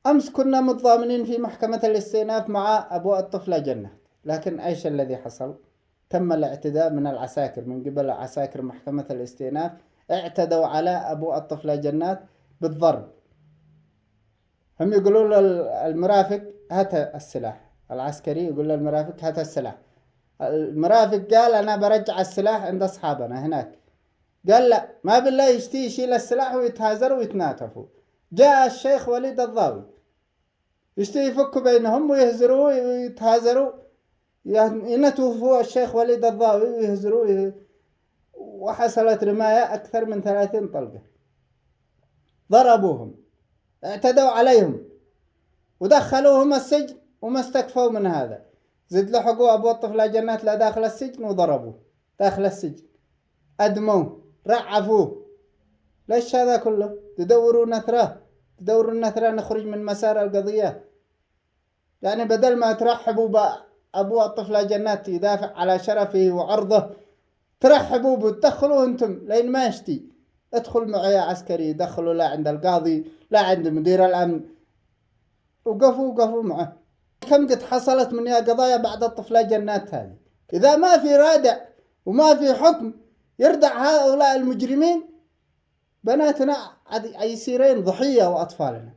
أمس كنا متضامنين في محكمة الاستئناف مع أبو الطفلة جنات، لكن إيش الذي حصل؟ تم الاعتداء من العساكر، من قبل عساكر محكمة الاستئناف اعتدوا على أبو الطفلة جنات بالضرب. هم يقولون للمرافق هات السلاح، العسكري يقول للمرافق هات السلاح. المرافق قال أنا برجع السلاح عند أصحابنا هناك. قال لا، ما بالله يشيل السلاح ويتهازروا ويتناتفوا. جاء الشيخ وليد الضاوي يفكوا بينهم ويهزروا ويتهازروا، ينتوفوا الشيخ وليد الضاوي ويهزروا وحصلت رماية أكثر من 30 طلقة. ضربوهم، اعتدوا عليهم، ودخلوهم السجن وما استكفوا من هذا، زد لحقوا أبو الطفلة جنات لا داخل السجن وضربوه داخل السجن، أدموه، رعفوه. ليش هذا كله؟ تدوروا النثرة نخرج من مسار القضية. يعني بدل ما ترحبوا بأبو الطفلة جنات يدافع على شرفه وعرضه، ترحبوا بتدخلوا انتم لين ما يشتي. ادخل معي يا عسكري، دخلوا لا عند القاضي لا عند مدير الأمن، وقفوا معه. كم قد حصلت من قضايا بعد الطفلة جنات هذه. إذا ما في رادع وما في حكم يردع هؤلاء المجرمين، بناتنا يصيرين ضحية وأطفالنا.